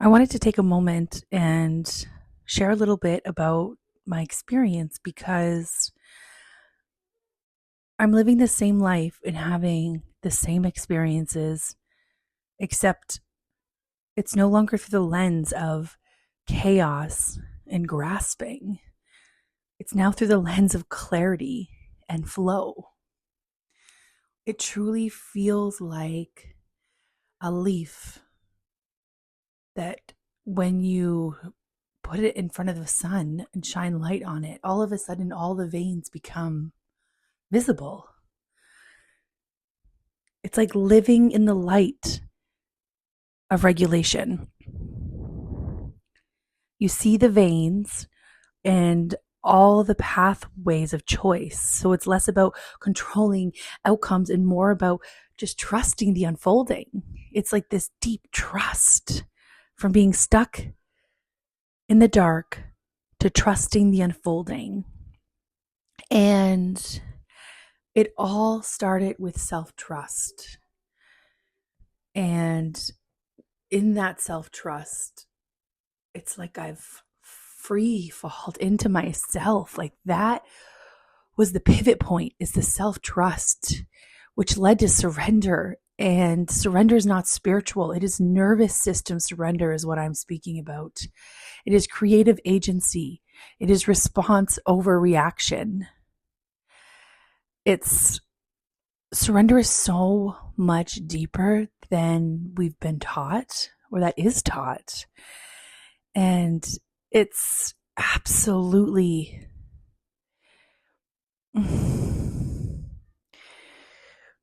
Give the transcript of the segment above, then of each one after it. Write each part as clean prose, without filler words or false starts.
I wanted to take a moment and share a little bit about my experience because I'm living the same life and having the same experiences, except it's no longer through the lens of chaos and grasping. It's now through the lens of clarity and flow. It truly feels like a leaf that when you put it in front of the sun and shine light on it, all of a sudden all the veins become visible. It's like living in the light of regulation. You see the veins and all the pathways of choice. So it's less about controlling outcomes and more about just trusting the unfolding. It's like this deep trust from being stuck in the dark to trusting the unfolding. And it all started with self-trust. And in that self-trust, it's like I've free falled into myself. Like that was the pivot point, is the self-trust, which led to surrender. And surrender is not spiritual. It is nervous system surrender is what I'm speaking about. It is creative agency. It is response over reaction. Surrender is so much deeper than we've been taught, or that is taught. And it's absolutely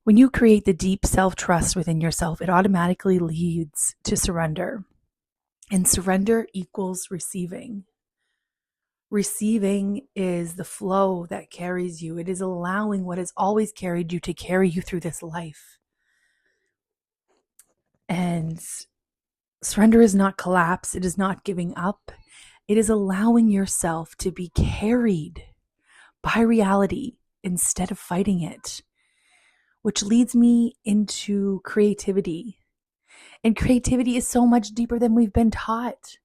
when you create the deep self-trust within yourself, it automatically leads to surrender. And surrender equals receiving. Receiving is the flow that carries you. It is allowing what has always carried you to carry you through this life. And surrender is not collapse. It is not giving up. It is allowing yourself to be carried by reality instead of fighting it, which leads me into creativity. And creativity is so much deeper than we've been taught.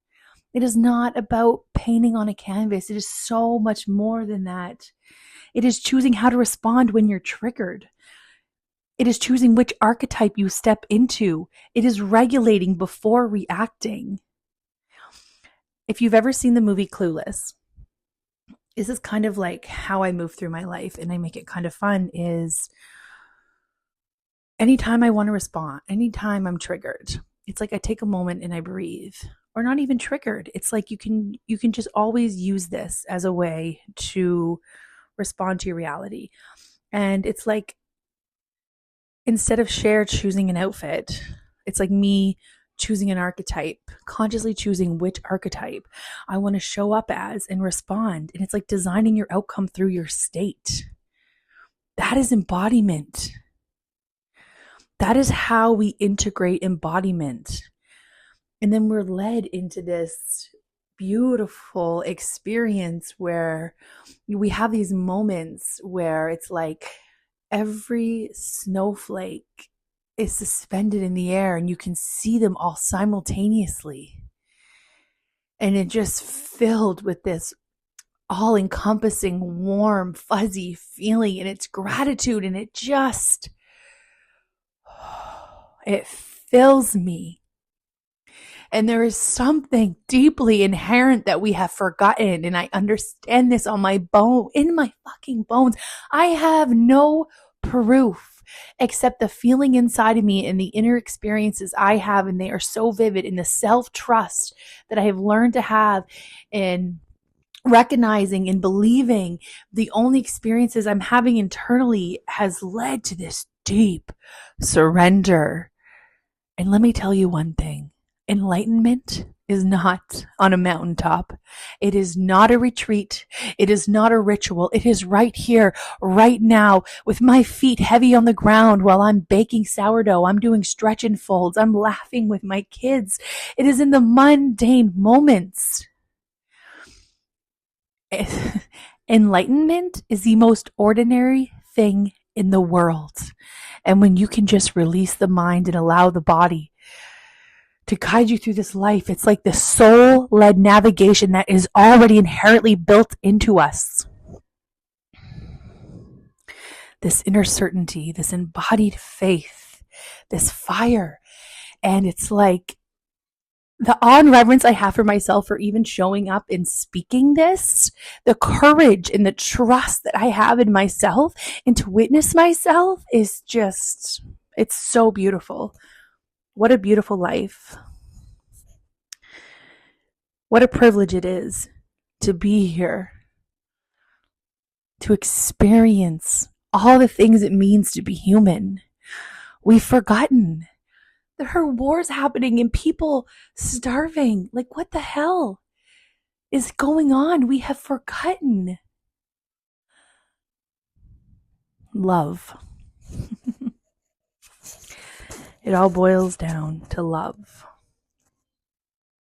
It is not about painting on a canvas. It is so much more than that. It is choosing how to respond when you're triggered. It is choosing which archetype you step into. It is regulating before reacting. If you've ever seen the movie Clueless, this is kind of like how I move through my life, and I make it kind of fun, is anytime I want to respond, anytime I'm triggered, it's like I take a moment and I breathe. Or not even triggered. It's like you can just always use this as a way to respond to your reality. And it's like, instead of Cher choosing an outfit, it's like me choosing an archetype, consciously choosing which archetype I want to show up as and respond. And it's like designing your outcome through your state. That is embodiment. That is how we integrate embodiment. And then we're led into this beautiful experience where we have these moments where it's like every snowflake is suspended in the air and you can see them all simultaneously. And it just filled with this all-encompassing, warm, fuzzy feeling, and it's gratitude, and it fills me. And there is something deeply inherent that we have forgotten. And I understand this in my fucking bones. I have no proof except the feeling inside of me and the inner experiences I have. And they are so vivid in the self-trust that I have learned to have in recognizing and believing the only experiences I'm having internally has led to this deep surrender. And let me tell you one thing. Enlightenment is not on a mountaintop. It is not a retreat. It is not a ritual. It is right here, right now, with my feet heavy on the ground while I'm baking sourdough. I'm doing stretch and folds. I'm laughing with my kids. It is in the mundane moments. Enlightenment is the most ordinary thing in the world. And when you can just release the mind and allow the body to guide you through this life. It's like the soul-led navigation that is already inherently built into us. This inner certainty, this embodied faith, this fire. And it's like the awe and reverence I have for myself for even showing up and speaking this, the courage and the trust that I have in myself and to witness myself is just, it's so beautiful. What a beautiful life. What a privilege it is to be here, to experience all the things it means to be human. We've forgotten. There are wars happening and people starving. Like, what the hell is going on? We have forgotten. Love. It all boils down to love.